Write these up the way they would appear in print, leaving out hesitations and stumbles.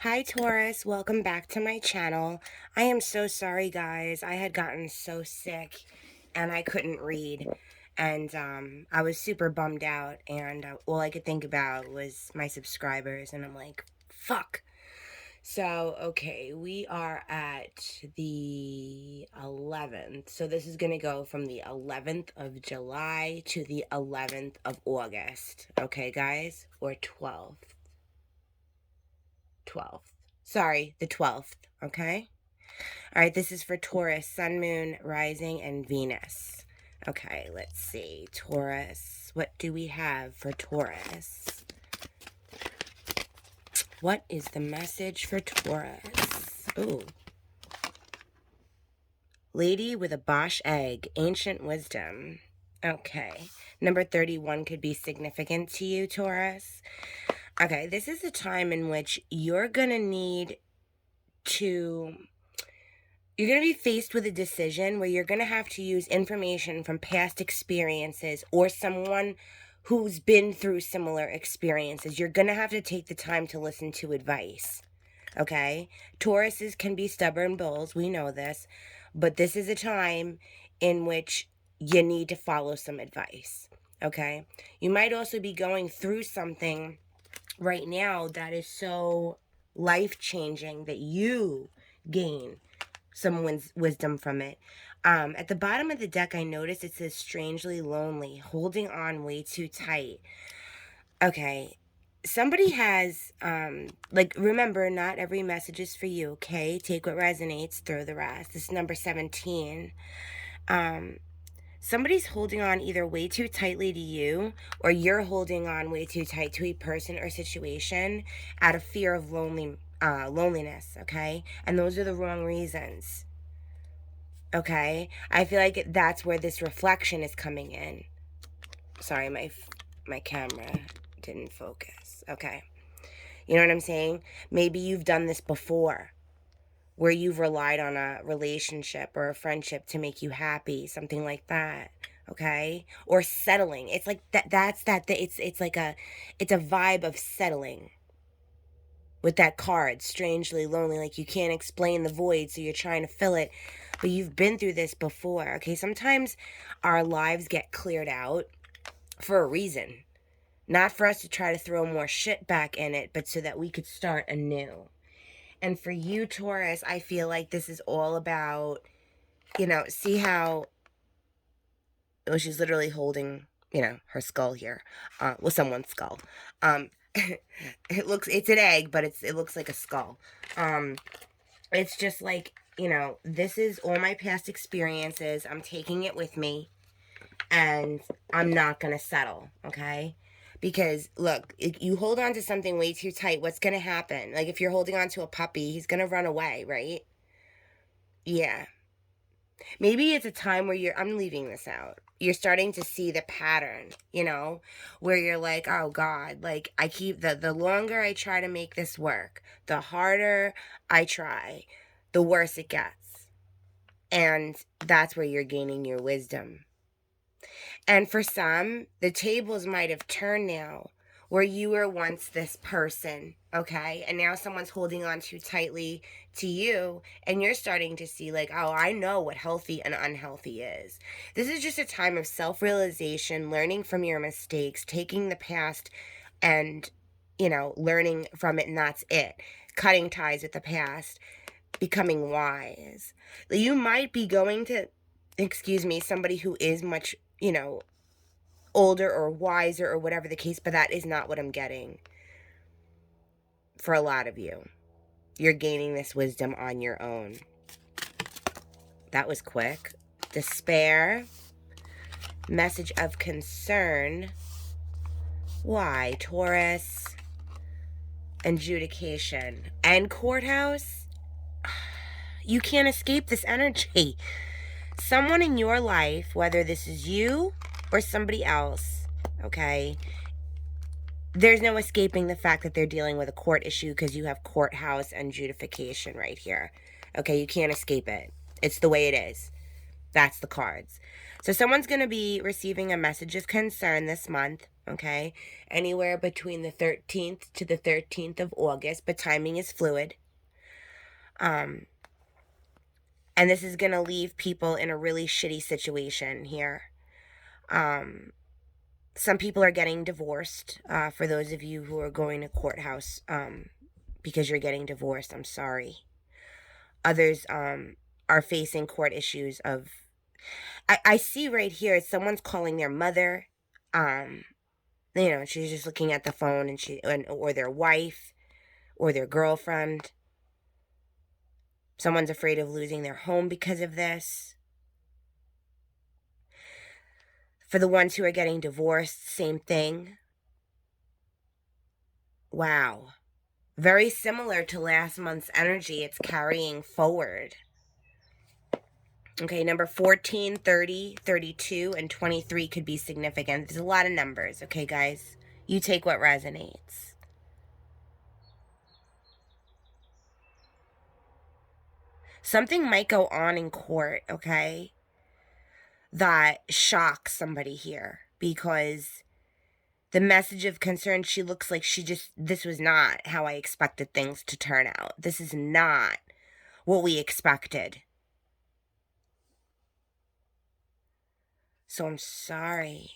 Hi Taurus, welcome back to my channel. I am so sorry guys, I had gotten so sick and I couldn't read and I was super bummed out and all I could think about was my subscribers and I'm like, fuck. So, okay, we are at the 11th. So this is going to go from the 11th of July to the 11th of August. Okay, guys? Or 12th. 12th. Sorry, the 12th, okay? All right, this is for Taurus, Sun, Moon, Rising, and Venus. Okay, let's see. Taurus. What do we have for Taurus? What is the message for Taurus? Ooh. Lady with a Bosch egg, ancient wisdom. Okay. Number 31 could be significant to you, Taurus. Okay, this is a time in which you're going to need to... You're going to be faced with a decision where you're going to have to use information from past experiences or someone who's been through similar experiences. You're going to have to take the time to listen to advice. Okay? Tauruses can be stubborn bulls. We know this. But this is a time in which you need to follow some advice. Okay? You might also be going through something right now that is so life-changing that you gain some wisdom from it. At the bottom of the deck, I noticed it says strangely lonely, holding on way too tight. Okay. Somebody has, remember, not every message is for you, okay? Take what resonates, throw the rest. This is number 17. Somebody's holding on either way too tightly to you or you're holding on way too tight to a person or situation out of fear of loneliness, okay? And those are the wrong reasons, okay? I feel like that's where this reflection is coming in. Sorry, my camera didn't focus. Okay. You know what I'm saying? Maybe you've done this before, where you've relied on a relationship or a friendship to make you happy, something like that. Okay? Or settling. It's like it's a vibe of settling. With that card, strangely lonely, like you can't explain the void, so you're trying to fill it, but you've been through this before. Okay? Sometimes our lives get cleared out for a reason. Not for us to try to throw more shit back in it, but so that we could start anew. And for you, Taurus, I feel like this is all about, see how, well, she's literally holding, her skull here, someone's skull. It's an egg, but it looks like a skull. It's just like, this is all my past experiences. I'm taking it with me, and I'm not going to settle, okay? Because, look, if you hold on to something way too tight, what's going to happen? Like, if you're holding on to a puppy, he's going to run away, right? Yeah. Maybe it's a time where I'm leaving this out. You're starting to see the pattern, where you're like, oh, God, like, the longer I try to make this work, the harder I try, the worse it gets. And that's where you're gaining your wisdom. And for some, the tables might have turned now, where you were once this person, okay? And now someone's holding on too tightly to you, and you're starting to see, like, oh, I know what healthy and unhealthy is. This is just a time of self-realization, learning from your mistakes, taking the past and, learning from it, and that's it. Cutting ties with the past, becoming wise. You might be going to, somebody who is much, older or wiser or whatever the case, but that is not what I'm getting for a lot of you. You're gaining this wisdom on your own. That was quick. Despair. Message of concern. Why? Taurus. Adjudication. And courthouse. You can't escape this energy. Someone in your life, whether this is you or somebody else, okay, there's no escaping the fact that they're dealing with a court issue because you have courthouse and adjudication right here. Okay, you can't escape it. It's the way it is. That's the cards. So someone's going to be receiving a message of concern this month, okay? Anywhere between the 13th to the 13th of August, but timing is fluid. And this is going to leave people in a really shitty situation here. Some people are getting divorced. For those of you who are going to courthouse because you're getting divorced, I'm sorry. Others are facing court issues of... I see right here, someone's calling their mother. She's just looking at the phone, or their wife, or their girlfriend. Someone's afraid of losing their home because of this. For the ones who are getting divorced, same thing. Wow. Very similar to last month's energy. It's carrying forward. Okay, number 14, 30, 32, and 23 could be significant. There's a lot of numbers, okay, guys? You take what resonates. Something might go on in court, okay, that shocks somebody here, because the message of concern, she looks like this was not how I expected things to turn out. This is not what we expected. So I'm sorry.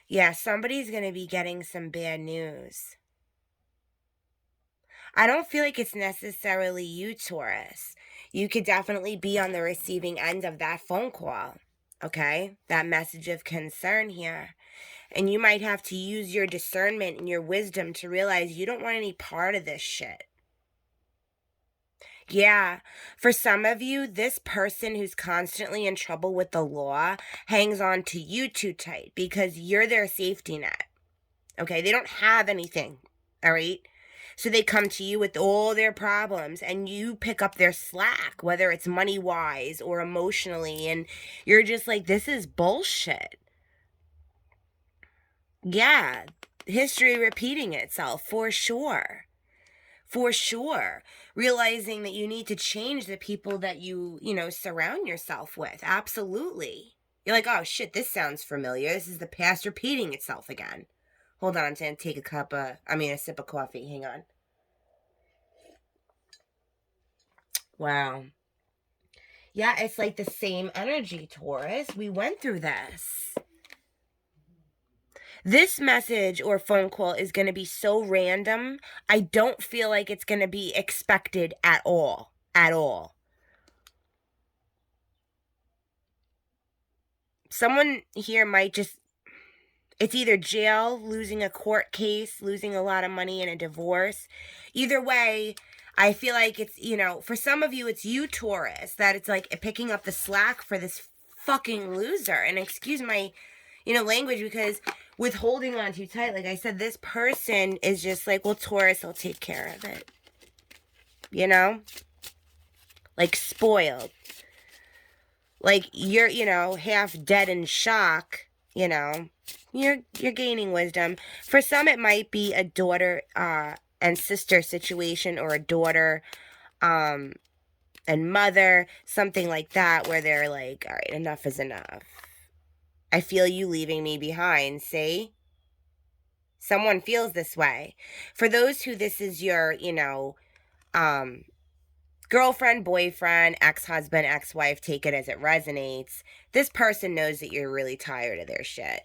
Yeah, somebody's going to be getting some bad news. I don't feel like it's necessarily you, Taurus. You could definitely be on the receiving end of that phone call, okay? That message of concern here. And you might have to use your discernment and your wisdom to realize you don't want any part of this shit. Yeah, for some of you, this person who's constantly in trouble with the law hangs on to you too tight because you're their safety net. Okay, they don't have anything, all right? So they come to you with all their problems and you pick up their slack, whether it's money-wise or emotionally, and you're just like, this is bullshit. Yeah, history repeating itself, for sure. For sure. Realizing that you need to change the people that you surround yourself with. Absolutely. You're like, oh shit, this sounds familiar. This is the past repeating itself again. Hold on, I'm going to take a sip of coffee. Hang on. Wow. Yeah, it's like the same energy, Taurus. We went through this. This message or phone call is going to be so random. I don't feel like it's going to be expected at all. At all. Someone here might just... It's either jail, losing a court case, losing a lot of money in a divorce. Either way, I feel like it's, for some of you, it's you, Taurus, that it's like picking up the slack for this fucking loser. And excuse my, language, because with holding on too tight, like I said, this person is just like, well, Taurus, I'll take care of it. Like spoiled. Like you're, half dead in shock, You're gaining wisdom. For some, it might be a daughter and sister situation, or a daughter and mother, something like that, where they're like, all right, enough is enough. I feel you leaving me behind, see? Someone feels this way. For those who this is your, girlfriend, boyfriend, ex-husband, ex-wife, take it as it resonates. This person knows that you're really tired of their shit.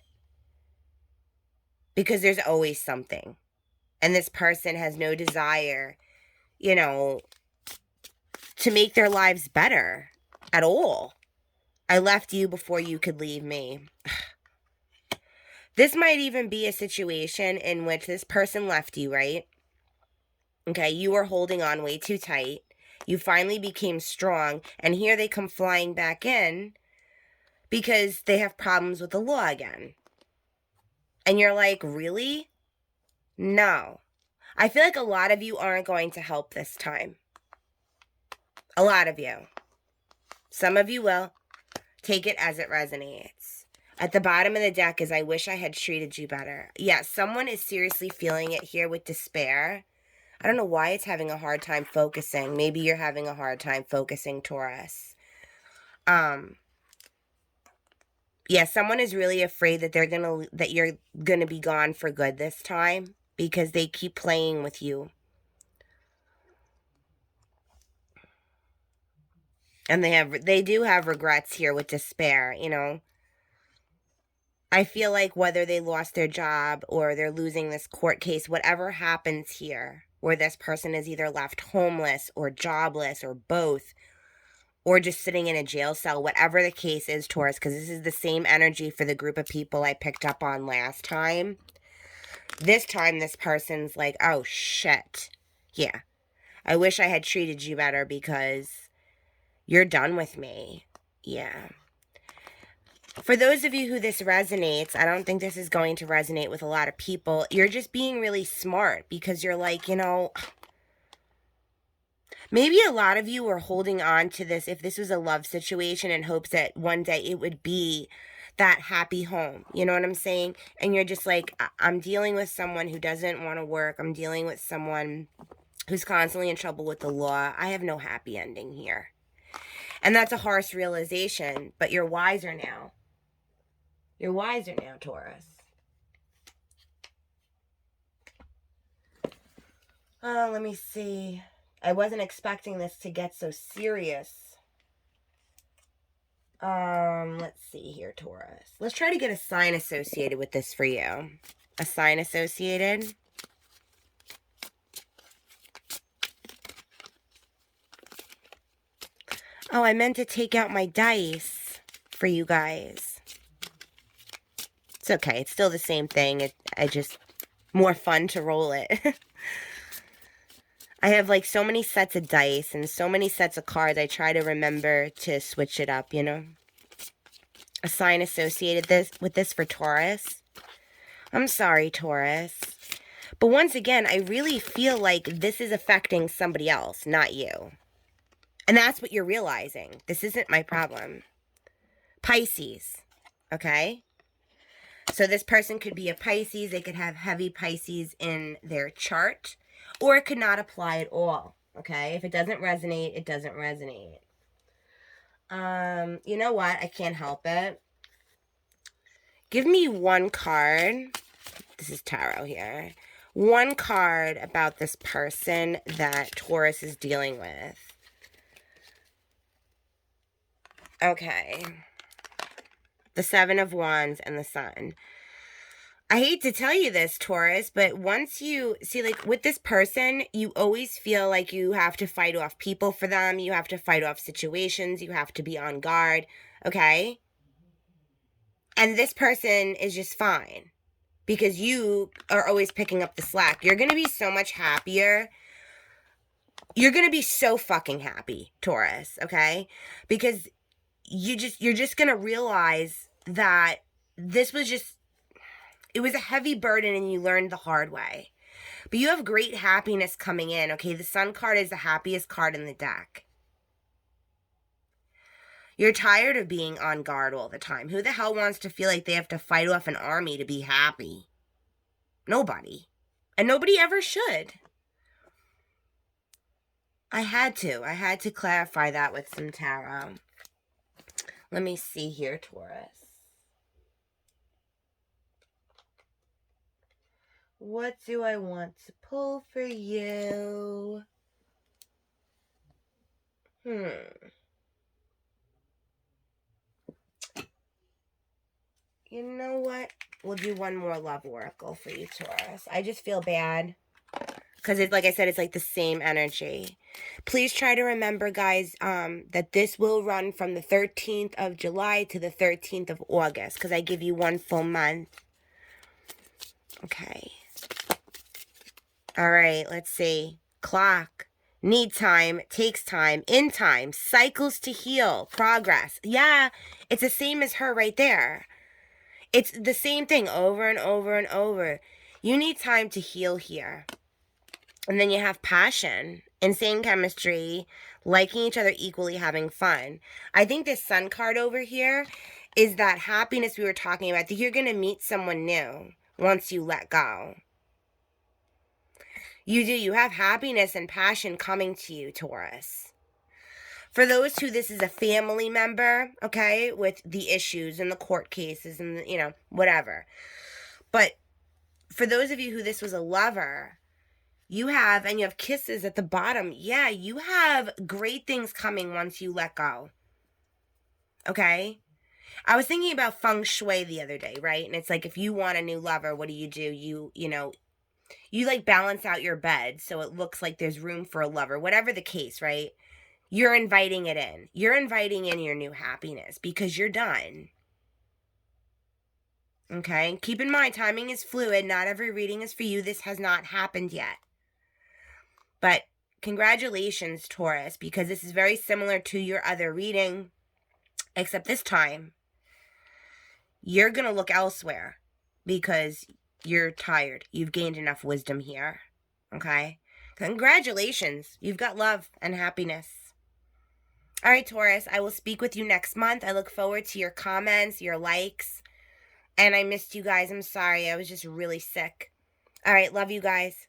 Because there's always something. And this person has no desire, to make their lives better at all. I left you before you could leave me. This might even be a situation in which this person left you, right? Okay, you were holding on way too tight. You finally became strong, and here they come flying back in because they have problems with the law again. And you're like, really? No. I feel like a lot of you aren't going to help this time. A lot of you. Some of you will. Take it as it resonates. At the bottom of the deck is, I wish I had treated you better. Yeah, someone is seriously feeling it here with despair. I don't know why it's having a hard time focusing. Maybe you're having a hard time focusing, Taurus. Yeah, someone is really afraid that you're gonna be gone for good this time because they keep playing with you. And they do have regrets here with despair, you know. I feel like whether they lost their job or they're losing this court case, whatever happens here, where this person is either left homeless or jobless or both, or just sitting in a jail cell, whatever the case is, Taurus, because this is the same energy for the group of people I picked up on last time. This time, this person's like, oh, shit. Yeah. I wish I had treated you better because you're done with me. Yeah. For those of you who this resonates, I don't think this is going to resonate with a lot of people. You're just being really smart because you're like, you know, maybe a lot of you are holding on to this if this was a love situation in hopes that one day it would be that happy home. You know what I'm saying? And you're just like, I'm dealing with someone who doesn't want to work. I'm dealing with someone who's constantly in trouble with the law. I have no happy ending here. And that's a harsh realization, but you're wiser now. You're wiser now, Taurus. Oh, let me see. I wasn't expecting this to get so serious. Let's see here, Taurus. Let's try to get a sign associated with this for you. A sign associated. Oh, I meant to take out my dice for you guys. It's okay. It's still the same thing. I just more fun to roll it. I have like so many sets of dice and so many sets of cards. I try to remember to switch it up, you know. A sign associated with this for Taurus. I'm sorry, Taurus. But once again, I really feel like this is affecting somebody else, not you. And that's what you're realizing. This isn't my problem. Pisces, okay? So this person could be a Pisces. They could have heavy Pisces in their chart. Or it could not apply at all, okay? If it doesn't resonate, it doesn't resonate. You know what? I can't help it. Give me one card. This is tarot here. One card about this person that Taurus is dealing with. Okay. The Seven of Wands and the Sun. I hate to tell you this, Taurus, but once you see, like with this person, you always feel like you have to fight off people for them. You have to fight off situations. You have to be on guard. Okay. And this person is just fine because you are always picking up the slack. You're going to be so much happier. You're going to be so fucking happy, Taurus. Okay. Because you're just going to realize that this was just, it was a heavy burden and you learned the hard way. But you have great happiness coming in, okay? The Sun card is the happiest card in the deck. You're tired of being on guard all the time. Who the hell wants to feel like they have to fight off an army to be happy? Nobody. And nobody ever should. I had to clarify that with some tarot. Let me see here, Taurus. What do I want to pull for you? You know what? We'll do one more love oracle for you, Taurus. I just feel bad. Because, it's like I said, it's like the same energy. Please try to remember, guys, that this will run from the 13th of July to the 13th of August. Because I give you one full month. Okay. All right, let's see. Clock. Need time. Takes time. In time. Cycles to heal. Progress. Yeah, it's the same as her right there. It's the same thing over and over and over. You need time to heal here. And then you have passion, insane chemistry, liking each other equally, having fun. I think this Sun card over here is that happiness we were talking about, that you're going to meet someone new once you let go. You do. You have happiness and passion coming to you, Taurus. For those who this is a family member, okay, with the issues and the court cases and, whatever. But for those of you who this was a lover, you have kisses at the bottom. Yeah, you have great things coming once you let go. Okay? I was thinking about feng shui the other day, right? And it's like, if you want a new lover, what do? You like balance out your bed so it looks like there's room for a lover, whatever the case, right? You're inviting it in. You're inviting in your new happiness because you're done. Okay? Keep in mind, timing is fluid. Not every reading is for you. This has not happened yet. But congratulations, Taurus, because this is very similar to your other reading, except this time you're going to look elsewhere because you're tired. You've gained enough wisdom here. Okay? Congratulations. You've got love and happiness. All right, Taurus, I will speak with you next month. I look forward to your comments, your likes. And I missed you guys. I'm sorry. I was just really sick. All right, love you guys.